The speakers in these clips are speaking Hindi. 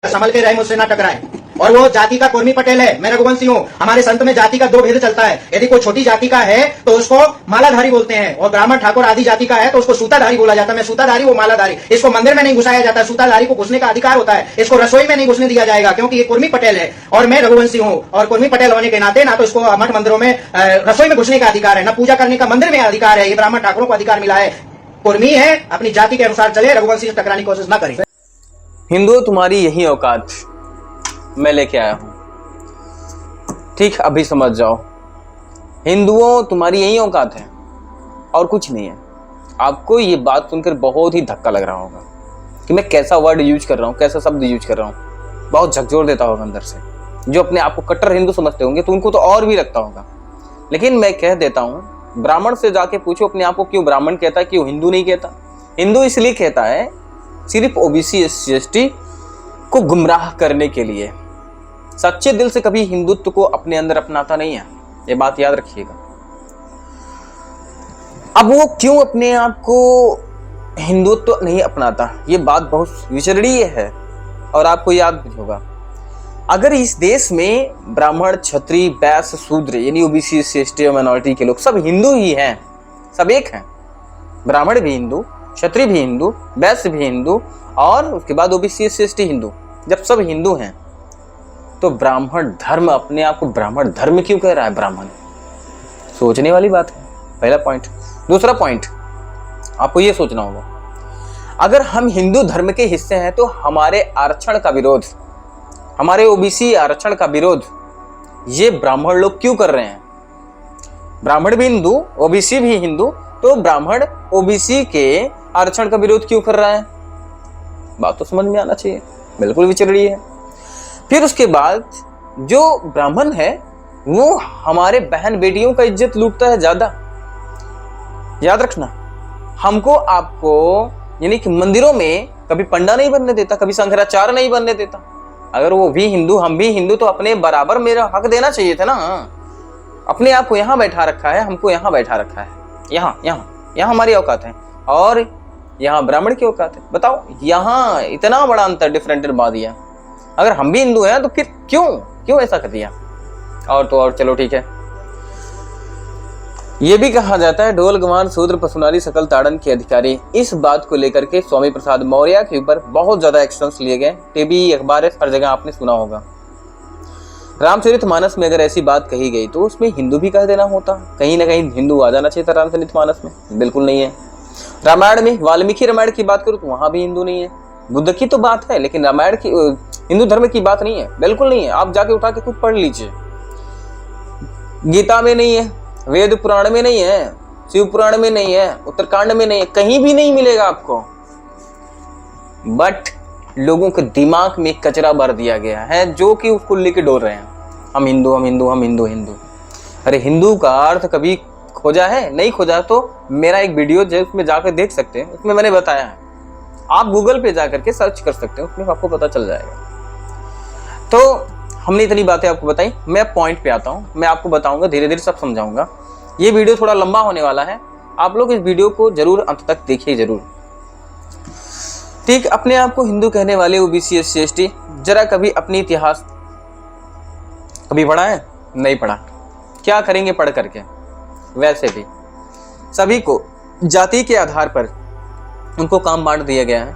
संभल के रहे, मुझसे ना टकराए। और वो जाति का कुर्मी पटेल है, मैं रघुवंशी हूँ। हमारे संत में जाति का दो भेद चलता है। यदि कोई छोटी जाति का है तो उसको मालाधारी बोलते हैं, और ब्राह्मण ठाकुर आदि जाति का है तो उसको सूताधारी बोला जाता है। मैं सूताधारी, वो मालाधारी। इसको मंदिर में नहीं घुसाया जाता, सूताधारी को घुसने का अधिकार होता है। इसको रसोई में नहीं घुसने दिया जाएगा, क्योंकि ये कुर्मी पटेल है और मैं रघुवंशी हूँ। और कुर्मी पटेल होने के नाते ना तो इसको मठ मंदिरों में रसोई में घुसने का अधिकार है, न पूजा करने का मंदिर में अधिकार है। ये ब्राह्मण ठाकुरों को अधिकार मिला है। कुर्मी है, अपनी जाति के अनुसार चले, रघुवंशी से टकराने की कोशिश न करें। हिंदुओं, तुम्हारी यही औकात मैं लेके आया हूं। ठीक, अभी समझ जाओ। हिंदुओं, तुम्हारी यही औकात है और कुछ नहीं है। आपको ये बात सुनकर बहुत ही धक्का लग रहा होगा कि मैं कैसा वर्ड यूज कर रहा हूँ, कैसा शब्द यूज कर रहा हूँ। बहुत झकझोर देता होगा अंदर से। जो अपने आप को कट्टर हिंदू समझते होंगे तो उनको तो और भी लगता होगा। लेकिन मैं कह देता हूँ, ब्राह्मण से जाके पूछो अपने आप को क्यों ब्राह्मण कहता है, क्यों हिंदू नहीं कहता। हिंदू इसलिए कहता है सिर्फ ओबीसी एससी एसटी को गुमराह करने के लिए। सच्चे दिल से कभी हिंदुत्व को अपने अंदर अपनाता नहीं है, ये बात याद रखिएगा। अब वो क्यों अपने आप को हिंदुत्व नहीं अपनाता, ये बात बहुत विचरणीय है और आपको याद भी होगा। अगर इस देश में ब्राह्मण, क्षत्रिय, वैश्य, शूद्र यानी ओबीसी एससी एसटी और माइनॉरिटी के लोग सब हिंदू ही हैं, सब एक हैं। ब्राह्मण भी हिंदू, क्षत्रिय भी हिंदू, वैश्य भी हिंदू और उसके बाद ओबीसी एससी एसटी हिंदू। जब सब हिंदू हैं तो ब्राह्मण धर्म अपने आप को ब्राह्मण धर्म क्यों कह रहा है ब्राह्मण? सोचने वाली बात है, पहला पॉइंट। दूसरा पॉइंट, आपको यह सोचना होगा, अगर हम हिंदू धर्म के हिस्से हैं तो हमारे आरक्षण का विरोध, हमारे ओबीसी आरक्षण का विरोध ये ब्राह्मण लोग क्यों कर रहे हैं? ब्राह्मण भी हिंदू, ओबीसी भी हिंदू, तो ब्राह्मण ओबीसी के आरक्षण का विरोध क्यों कर रहा है? बात तो समझ में आना चाहिए, बिल्कुल विचरणीय है। फिर उसके बाद जो ब्राह्मण है वो हमारे बहन बेटियों का इज्जत लूटता है ज्यादा। याद रखना, हमको आपको यानी कि मंदिरों में कभी पंडा नहीं बनने देता, कभी शंकराचार्य नहीं बनने देता। अगर वो भी हिंदू, हम भी हिंदू, तो अपने बराबर मेरा हक देना चाहिए था ना। अपने आप को यहाँ बैठा रखा है, हमको यहाँ बैठा रखा है, यहाँ हमारी औकात है और यहाँ ब्राह्मण की औकात है। बताओ, यहाँ इतना बड़ा अंतर, डिफरेंट बना दिया। अगर हम भी हिंदू हैं तो फिर क्यों ऐसा कर दिया? और तो और चलो ठीक है। ये भी कहा जाता है ढोल गवान शूद्र पशुनारी सकल ताड़न के अधिकारी। इस बात को लेकर के स्वामी प्रसाद मौर्य के ऊपर बहुत ज्यादा एक्शंस लिए गए। टीवी, अखबार, हर जगह आपने सुना होगा। रामचरितमानस में अगर ऐसी बात कही गई तो उसमें हिंदू भी कह देना होता, कहीं ना कहीं हिंदू आ जाना चाहिए था रामचरितमानस में। बिल्कुल नहीं है। रामायण में वाल्मीकि रामायण की बात करूं तो वहां भी हिंदू नहीं है। बुद्ध की तो बात है लेकिन रामायण की, हिंदू धर्म की बात नहीं है, बिल्कुल नहीं है। आप जाके उठा के खुद पढ़ लीजिए। गीता में नहीं है, वेद पुराण में नहीं है, शिव पुराण में नहीं है, उत्तरकांड में नहीं है, कहीं भी नहीं मिलेगा आपको। बट लोगों के दिमाग में कचरा भर दिया गया है जो कि उसको लेके डोल रहे हैं, हम हिंदू, हम हिंदू, हम हिंदू, हिंदू। अरे हिंदू का अर्थ कभी खोजा है? नहीं खोजा तो मेरा एक वीडियो जो उसमें जाकर देख सकते हैं, उसमें मैंने बताया है। आप गूगल पे जाकर के सर्च कर सकते हैं, उसमें आपको पता चल जाएगा। तो हमने इतनी बातें आपको बताई, मैं पॉइंट पे आता हूँ। मैं आपको बताऊंगा, धीरे धीरे सब समझाऊंगा। ये वीडियो थोड़ा लंबा होने वाला है, आप लोग इस वीडियो को जरूर अंत तक देखिए जरूर। ठीक, अपने आप को हिंदू कहने वाले ओबीसी एससी एसटी, जरा कभी अपनी इतिहास कभी पढ़ा है? नहीं पढ़ा। क्या करेंगे पढ़ करके? वैसे भी सभी को जाति के आधार पर उनको काम बांट दिया गया है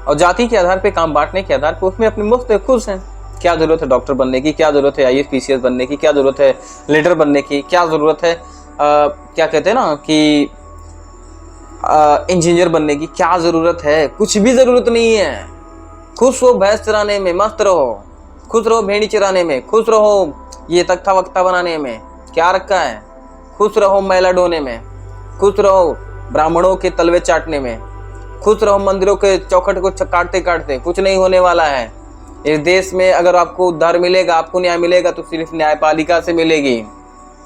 और जाति के आधार पे काम बांटने के आधार पर उसमें अपने मुफ्त खुश हैं। क्या जरूरत है डॉक्टर बनने की, क्या जरूरत है आईएएस पीसीएस बनने की, क्या जरूरत है लीडर बनने की, क्या जरूरत है क्या कहते हैं ना कि इंजीनियर बनने की, क्या जरूरत है? कुछ भी जरूरत नहीं है। खुश हो भैंस चराने में, मस्त रहो, खुश रहो भेड़ी चराने में, खुश रहो ये तख्ता वक्ता बनाने में, क्या रखा है? खुश रहो मैला ढोने में, खुश रहो ब्राह्मणों के तलवे चाटने में, खुश रहो मंदिरों के चौखट को काटते काटते। कुछ नहीं होने वाला है इस देश में। अगर आपको उद्धार मिलेगा, आपको न्याय मिलेगा तो सिर्फ न्यायपालिका से मिलेगी,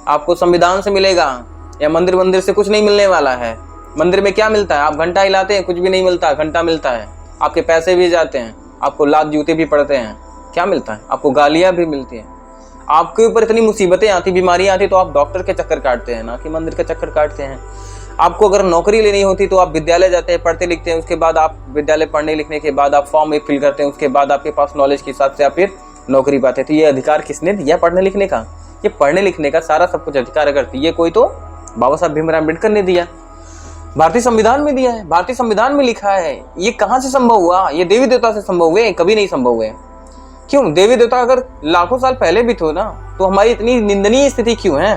आपको संविधान से मिलेगा, या मंदिर से कुछ नहीं मिलने वाला है। मंदिर में क्या मिलता है? आप घंटा हिलाते हैं, कुछ भी नहीं मिलता, घंटा मिलता है। आपके पैसे भी जाते हैं, आपको लात जूते भी पड़ते हैं, क्या मिलता है? आपको गालियां भी मिलती हैं। आपके ऊपर इतनी मुसीबतें आती, बीमारियां आती तो आप डॉक्टर के चक्कर काटते हैं, ना कि मंदिर के चक्कर काटते हैं। आपको अगर नौकरी लेनी होती तो आप विद्यालय जाते हैं, पढ़ते लिखते हैं, उसके बाद आप विद्यालय पढ़ने लिखने के बाद आप फॉर्म फिल करते हैं, उसके बाद आपके पास नॉलेज के हिसाब से आप फिर नौकरी पाते हैं। तो ये अधिकार किसने दिया पढ़ने लिखने का? ये पढ़ने लिखने का सारा सब कुछ अधिकार अगर दिए कोई तो बाबा साहब भीमराव अम्बेडकर ने दिया, भारतीय संविधान में दिया है, भारतीय संविधान में लिखा है। ये कहाँ से संभव हुआ? ये देवी देवता से संभव हुए? कभी नहीं संभव हुए। क्यों? देवी देवता अगर लाखों साल पहले भी थे ना, तो हमारी इतनी निंदनीय स्थिति क्यों है?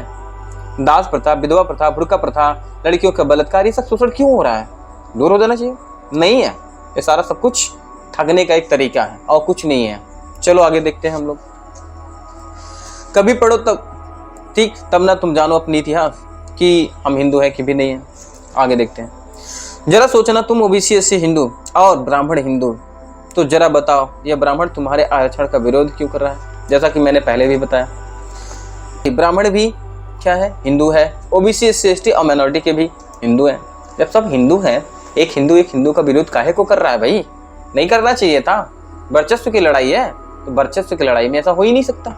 दास प्रथा, विधवा प्रथा, बुर्का प्रथा, लड़कियों का बलात्कार, ये सब शोषण क्यों हो रहा है? दूर हो जाना चाहिए? नहीं है, ये सारा सब कुछ ठगने का एक तरीका है और कुछ नहीं है। चलो आगे देखते हैं हम लोग। कभी पढ़ो तब ठीक, तब ना तुम जानो अपनी इतिहास कि हम हिंदू हैं कि भी नहीं है। आगे देखते हैं। जरा सोचना, तुम ओबीसी एससी हिंदू और ब्राह्मण हिंदू, तो जरा बताओ यह ब्राह्मण तुम्हारे आरक्षण का विरोध क्यों कर रहा है? जैसा कि मैंने पहले भी बताया, ब्राह्मण भी क्या है? हिंदू है। ओबीसी एससी एसटी और माइनॉरिटी के भी हिंदू हैं। जब सब हिंदू हैं, एक हिंदू का विरोध काहे को कर रहा है भाई? नहीं करना चाहिए था। वर्चस्व की लड़ाई है, तो वर्चस्व की लड़ाई में ऐसा हो ही नहीं सकता।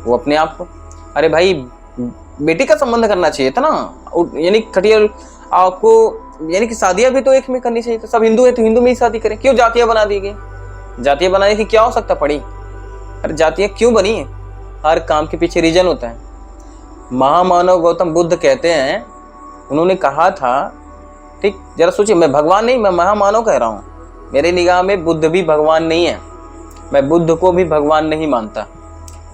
वो अपने आप को, अरे भाई बेटी का संबंध करना चाहिए था ना, यानी खटियल आपको, यानी कि शादियां भी तो एक में करनी चाहिए। तो सब हिंदू है तो हिंदू में ही शादी करें। क्यों जातियां बना दी गई? जातियां बनाने की क्या आवश्यकता पड़ी? अरे जातियां क्यों बनी? हर काम के पीछे रीजन होता है। महामानव गौतम बुद्ध कहते हैं, उन्होंने कहा था, ठीक, जरा सोचिए, मैं भगवान नहीं, मैं महामानव कह रहा हूँ। मेरे निगाह में बुद्ध भी भगवान नहीं है, मैं बुद्ध को भी भगवान नहीं मानता।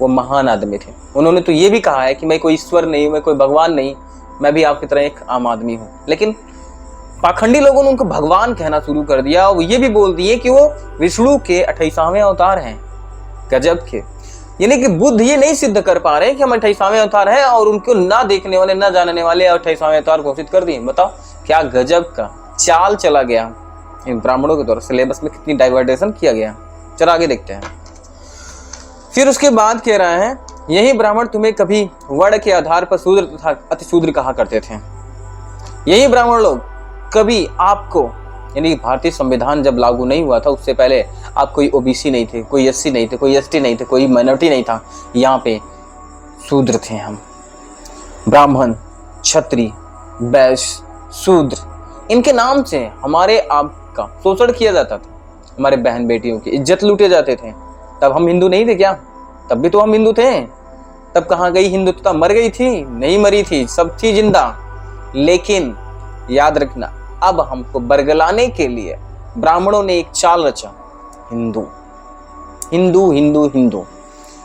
वो महान आदमी थे। उन्होंने तो ये भी कहा है कि मैं कोई ईश्वर नहीं, मैं कोई भगवान नहीं, मैं भी आपकी तरह एक आम आदमी हूँ। लेकिन पाखंडी लोगों ने उनको भगवान कहना शुरू कर दिया और ये भी बोल दिए कि वो विष्णु के 28वें अवतार हैं। गजब के, यानी कि बुद्ध ये नहीं सिद्ध कर पा रहे कि हम 28वें अवतार हैं और उनको ना देखने वाले, ना जानने वाले 28वें अवतार घोषित कर दिए। बताओ क्या गजब का चाल चला गया इन ब्राह्मणों के द्वारा। सिलेबस में कितनी डाइवर्टेशन किया गया। चलो आगे देखते हैं। फिर उसके बाद कह रहा है, यही ब्राह्मण तुम्हें कभी वर्ण के आधार पर शूद्र तथा अतिशूद्र कहा करते थे। यही ब्राह्मण लोग कभी आपको, यानी भारतीय संविधान जब लागू नहीं हुआ था उससे पहले आप कोई ओबीसी नहीं थे, कोई एससी नहीं थे, कोई एसटी नहीं थे, कोई माइनॉरिटी नहीं था। यहाँ पे शूद्र थे हम। ब्राह्मण, क्षत्रिय, वैश्य, शूद्र, इनके नाम से हमारे आपका शोषण किया जाता था। हमारे बहन बेटियों की इज्जत लूटे जाते थे। तब हम हिंदू नहीं थे क्या? तब भी तो हम हिंदू थे। तब कहाँ गई हिंदुत्वता? मर गई थी? नहीं मरी थी, सब थी जिंदा। लेकिन याद रखना, अब हमको बरगलाने के लिए ब्राह्मणों ने एक चाल रचा, हिंदू हिंदू हिंदू हिंदू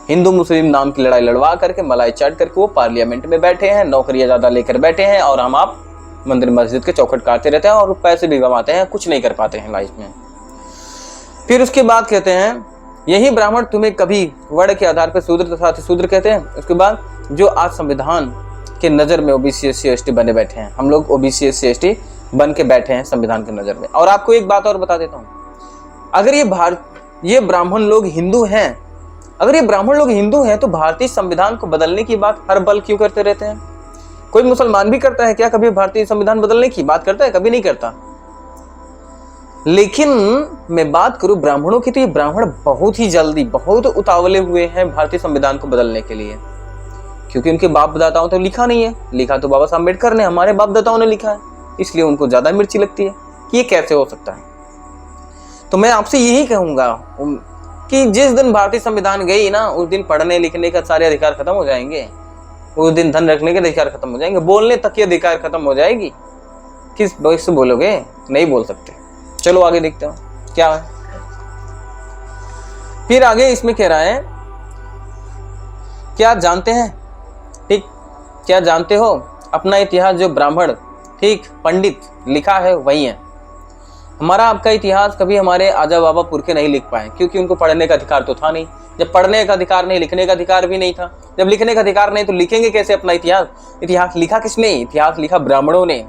हिंदू मुस्लिम नाम की लड़ाई लड़वा करके, मलाई चाट करके वो पार्लियामेंट में बैठे हैं, नौकरियां ज्यादा लेकर बैठे हैं, और हम आप मंदिर मस्जिद के चौखट काटते रहते हैं और पैसे भी कमाते हैं, कुछ नहीं कर पाते हैं लाइफ में। फिर उसके बाद कहते हैं, यही ब्राह्मण तुम्हें कभी वर्ण के आधार पर शूद्र तथा अतिशूद्र कहते हैं। उसके बाद जो आज संविधान के नजर में ओबीसी एससी एसटी बने बैठे हैं, हम लोग ओबीसी एससी एसटी बन के बैठे हैं संविधान के नजर में। और आपको एक बात और बता देता हूं, अगर ये ब्राह्मण लोग हिंदू हैं, अगर ये ब्राह्मण लोग हिंदू हैं, तो भारतीय संविधान को बदलने की बात हर बल क्यों करते रहते हैं? कोई मुसलमान भी करता है क्या कभी भारतीय संविधान बदलने की बात करता है? कभी नहीं करता। लेकिन मैं बात करूं ब्राह्मणों की, तो ये ब्राह्मण बहुत ही जल्दी, बहुत उतावले हुए हैं भारतीय संविधान को बदलने के लिए, क्योंकि उनके बाप दाताओं तो लिखा नहीं है। लिखा तो बाबा साहब अम्बेडकर ने, हमारे बाप दाताओं ने लिखा है, इसलिए उनको ज्यादा मिर्ची लगती है कि ये कैसे हो सकता है। तो मैं आपसे यही कहूंगा कि जिस दिन भारतीय संविधान गई ना, उस दिन पढ़ने लिखने का सारे अधिकार खत्म हो जाएंगे, उस दिन धन रखने के अधिकार खत्म हो जाएंगे, बोलने तक के अधिकार खत्म हो जाएगी। किस वजह से बोलोगे? नहीं बोल सकते। चलो आगे देखते हो क्या है। फिर आगे इसमें कह रहा है, क्या जानते हैं, ठीक, क्या जानते हो अपना इतिहास जो ब्राह्मण, ठीक, पंडित लिखा है वही है। हमारा आपका इतिहास कभी हमारे आजा बाबा पुरखे नहीं लिख पाए, क्योंकि उनको पढ़ने का अधिकार तो था नहीं। जब पढ़ने का अधिकार नहीं, लिखने का अधिकार भी नहीं था। जब लिखने का अधिकार नहीं, तो लिखेंगे कैसे अपना इतिहास? इतिहास लिखा किसने? इतिहास लिखा ब्राह्मणों ने।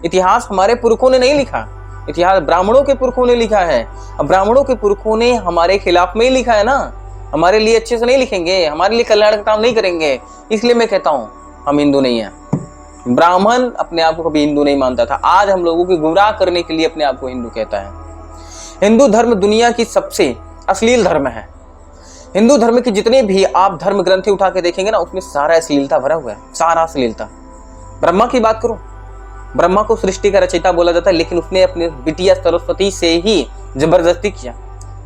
इतिहास हमारे पुरखों ने नहीं लिखा, इतिहास ब्राह्मणों के पुरखों ने लिखा है। अब ब्राह्मणों के पुरखों ने हमारे खिलाफ में ही लिखा है ना, हमारे लिए अच्छे से नहीं लिखेंगे, हमारे लिए कल्याण का काम नहीं करेंगे। इसलिए मैं कहता हूं हम हिंदू नहीं हैं। ब्राह्मण अपने आप को कभी हिंदू नहीं मानता था, आज हम लोगों को गुमराह करने के लिए अपने आप को हिंदू कहता है। हिंदू धर्म दुनिया की सबसे अश्लील धर्म है। हिंदू धर्म की जितने भी आप धर्म ग्रंथें उठा के देखेंगे ना, उसमें सारा अश्लीलता भरा हुआ है, सारा अश्लीलता। ब्रह्मा की बात करो, ब्रह्मा को सृष्टि का रचयिता बोला जाता है, लेकिन उसने अपनी बिटिया सरस्वती से ही जबरदस्ती किया।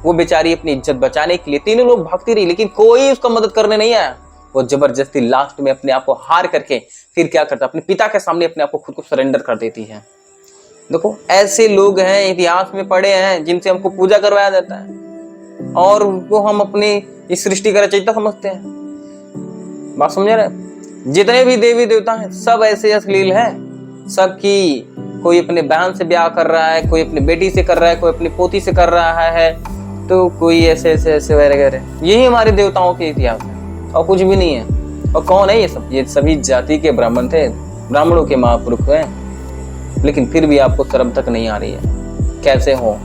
वो बेचारी अपनी इज्जत बचाने के लिए तीनों लोग भागती रही, लेकिन कोई उसका मदद करने नहीं आया। वो जबरदस्ती लास्ट में अपने आप को हार करके फिर क्या करता, अपने पिता के सामने अपने आप को खुद को सरेंडर कर देती है। देखो ऐसे लोग हैं, इतिहास में पढ़े हैं, जिनसे हमको पूजा करवाया जाता है और वो हम अपनी इस सृष्टि का रचयिता समझते हैं। बात समझ रहे? जितने भी देवी देवता हैं सब ऐसे अश्लील हैं। सबकी कोई अपने बहन से ब्याह कर रहा है, कोई अपनी बेटी से कर रहा है, कोई अपनी पोती से कर रहा है, तो कोई ऐसे ऐसे ऐसे वगैरह। यही हमारे देवताओं के इतिहास है और कुछ भी नहीं है। और कौन है ये सब? ये सभी जाति के ब्राह्मण थे, ब्राह्मणों के महापुरुष हैं, लेकिन फिर भी आपको शर्म तक नहीं आ रही है। कैसे हो?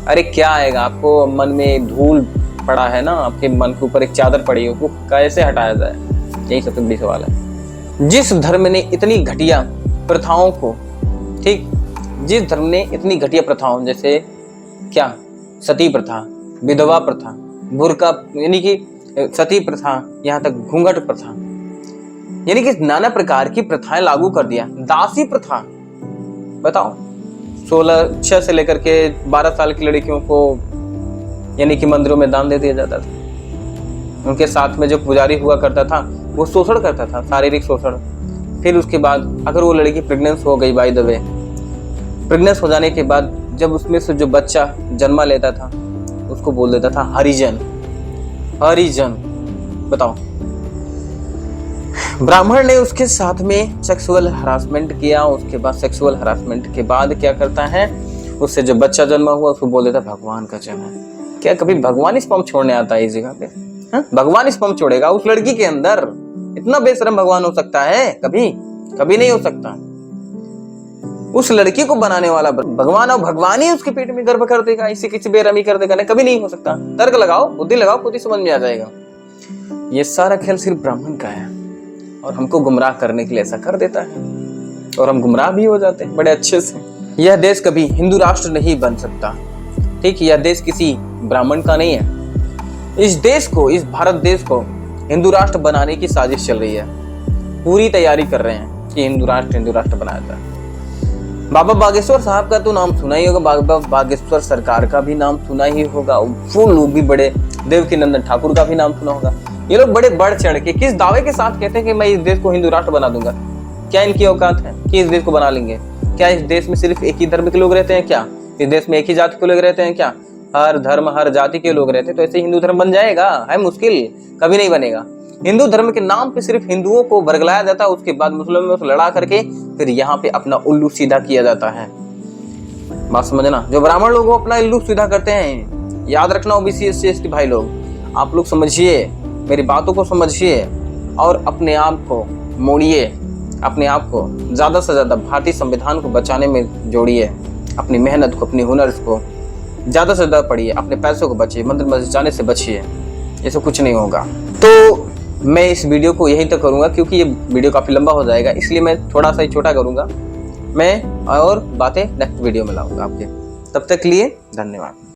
अरे क्या आएगा? आपको मन में धूल पड़ा है ना, आपके मन के ऊपर एक चादर पड़ी है, वो कैसे हटाया जाए? यही सबसे बड़ी सवाल है। जिस धर्म ने इतनी घटिया प्रथाओं को, ठीक, जिस धर्म ने इतनी घटिया प्रथाओं जैसे क्या, सती प्रथा, विधवा प्रथा, बुर्का यानी कि सती प्रथा, यहाँ तक घूंघट प्रथा, यानी कि नाना प्रकार की प्रथाएं लागू कर दिया। दासी प्रथा, बताओ, 6 से लेकर के 12 साल की लड़कियों को यानी कि मंदिरों में दान दे दिया जाता था। उनके साथ में जो पुजारी हुआ करता था वो शोषण करता था, शारीरिक शोषण। फिर उसके बाद अगर वो लड़की प्रेग्नेंस हो गई, बाय द वे, प्रेग्नेंस हो जाने के बाद जब उसमें से जो बच्चा जन्मा लेता था उसको बोल देता था हरिजन। हरिजन, बताओ। ब्राह्मण ने उसके साथ में सेक्सुअल हरासमेंट किया। उसके बाद सेक्सुअल हरासमेंट के बाद क्या करता है, उससे जो बच्चा जन्मा हुआ उसको बोल देता भगवान का जन्म है। क्या कभी भगवान स्पर्म छोड़ने आता है इस जगह पे? भगवान स्पर्म छोड़ेगा उस लड़की के अंदर? इतना बेशरम भगवान हो सकता है? कभी कभी नहीं हो सकता। उस लड़की को बनाने वाला भगवान, और भगवान ही उसके पेट में गर्भ कर देगा, इसी किसी बेरहमी कर देगा? नहीं, कभी नहीं हो सकता। तर्क लगाओ, बुद्धि लगाओ, खुद ही समझ में आ जाएगा। ये सारा खेल सिर्फ ब्राह्मण का है और हमको गुमराह करने के लिए ऐसा कर देता है और हम गुमराह भी हो जाते हैं बड़े अच्छे से। यह देश कभी हिंदू राष्ट्र नहीं बन सकता, ठीक? यह देश किसी ब्राह्मण का नहीं है। इस देश को, इस भारत देश को हिंदू राष्ट्र बनाने की साजिश चल रही है। पूरी तैयारी कर रहे हैं कि हिंदू राष्ट्र बनाया जाए। बाबा बागेश्वर साहब का तो नाम सुना ही होगा, बाबा बागेश्वर सरकार का भी नाम सुना ही होगा। वो लोग भी बड़े, देवकीनंदन ठाकुर का भी नाम सुना होगा। ये लोग बड़े बढ़ चढ़ के किस दावे के साथ कहते हैं कि मैं इस देश को हिंदू राष्ट्र बना दूंगा? क्या इनकी औकात है कि इस देश को बना लेंगे? क्या इस देश में सिर्फ एक ही धर्म के लोग रहते हैं क्या? इस देश में एक ही जाति के लोग रहते हैं क्या? हर धर्म हर जाति के लोग रहते, तो ऐसे हिंदू धर्म बन जाएगा? है मुश्किल, कभी नहीं बनेगा। हिंदू धर्म के नाम पे सिर्फ हिंदुओं को बरगलाया जाता है, उसके बाद मुस्लिमों से लड़ा करके फिर यहाँ पे अपना उल्लू सीधा किया जाता है। बात समझना, जो ब्राह्मण लोग अपना उल्लू सीधा करते हैं, याद रखना ओबीसी एससी एसटी भाई लोग, आप लोग समझिए, मेरी बातों को समझिए और अपने आप को मोड़िए, अपने आप को ज्यादा से ज्यादा भारतीय संविधान को बचाने में जोड़िए। अपनी मेहनत को, अपनी हुनर को ज्यादा से ज्यादा पढ़िए, अपने पैसों को बचिए, मंदिर मस्जिद जाने से बचिए, ऐसा कुछ नहीं होगा। तो मैं इस वीडियो को यहीं तक करूंगा क्योंकि ये वीडियो काफी लंबा हो जाएगा, इसलिए मैं थोड़ा सा ही छोटा करूंगा। मैं और बातें नेक्स्ट वीडियो में लाऊंगा आपके। तब तक के लिए धन्यवाद।